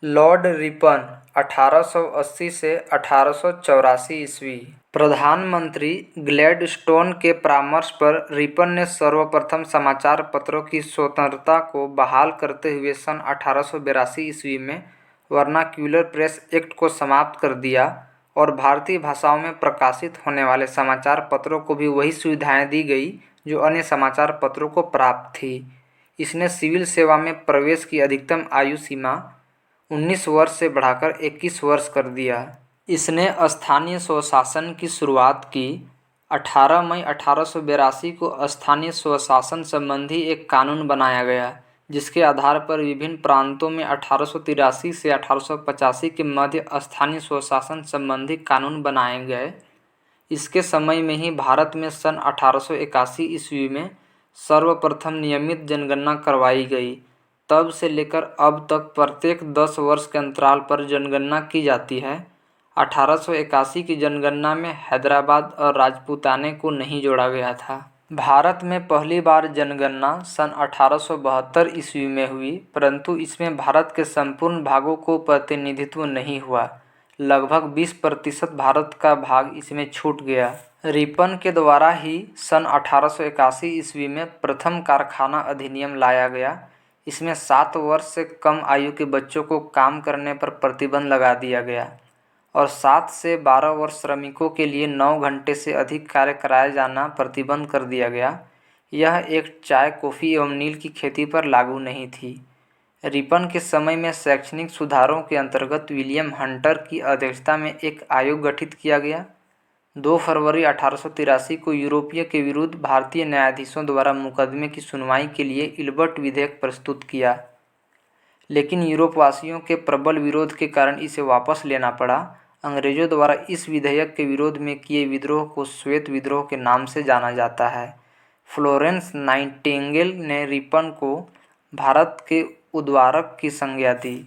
Lord Ripon 1880 से 1884 ईस्वी। प्रधानमंत्री ग्लैडस्टोन के परामर्श पर रिपन ने सर्वप्रथम समाचार पत्रों की स्वतंत्रता को बहाल करते हुए सन 1882 ईस्वी में वर्नाक्यूलर प्रेस एक्ट को समाप्त कर दिया और भारतीय भाषाओं में प्रकाशित होने वाले समाचार पत्रों को भी वही सुविधाएं दी गई जो अन्य समाचार पत्रों को प्राप्त थी। इसने सिविल सेवा में प्रवेश की अधिकतम आयु सीमा 19 वर्ष से बढ़ाकर 21 वर्ष कर दिया। इसने स्थानीय स्वशासन की शुरुआत की। 18 मई 1882 को स्थानीय स्वशासन संबंधी एक कानून बनाया गया, जिसके आधार पर विभिन्न प्रांतों में 1883 से 1885 के मध्य स्थानीय स्वशासन संबंधी कानून बनाए गए। इसके समय में ही भारत में सन 1881 ईस्वी में सर्वप्रथम नियमित जनगणना करवाई गई। तब से लेकर अब तक प्रत्येक 10 वर्ष के अंतराल पर जनगणना की जाती है। 1881 की जनगणना में हैदराबाद और राजपूताने को नहीं जोड़ा गया था। भारत में पहली बार जनगणना सन 1872 ईस्वी में हुई, परंतु इसमें भारत के संपूर्ण भागों को प्रतिनिधित्व नहीं हुआ। लगभग 20% भारत का भाग इसमें छूट गया। रिपन के द्वारा ही सन 1881 ईस्वी में प्रथम कारखाना अधिनियम लाया गया। इसमें 7 वर्ष से कम आयु के बच्चों को काम करने पर प्रतिबंध लगा दिया गया और 7 से 12 वर्ष श्रमिकों के लिए 9 घंटे से अधिक कार्य कराया जाना प्रतिबंध कर दिया गया। यह एक चाय, कॉफ़ी एवं नील की खेती पर लागू नहीं थी। रिपन के समय में शैक्षणिक सुधारों के अंतर्गत विलियम हंटर की अध्यक्षता में एक आयोग गठित किया गया। 2 फरवरी 1883 को यूरोपीय के विरुद्ध भारतीय न्यायाधीशों द्वारा मुकदमे की सुनवाई के लिए इल्बर्ट विधेयक प्रस्तुत किया, लेकिन यूरोपवासियों के प्रबल विरोध के कारण इसे वापस लेना पड़ा। अंग्रेजों द्वारा इस विधेयक के विरोध में किए विद्रोह को श्वेत विद्रोह के नाम से जाना जाता है। फ्लोरेंस नाइटिंगेल ने रिपन को भारत के उद्धारक की संज्ञा दी।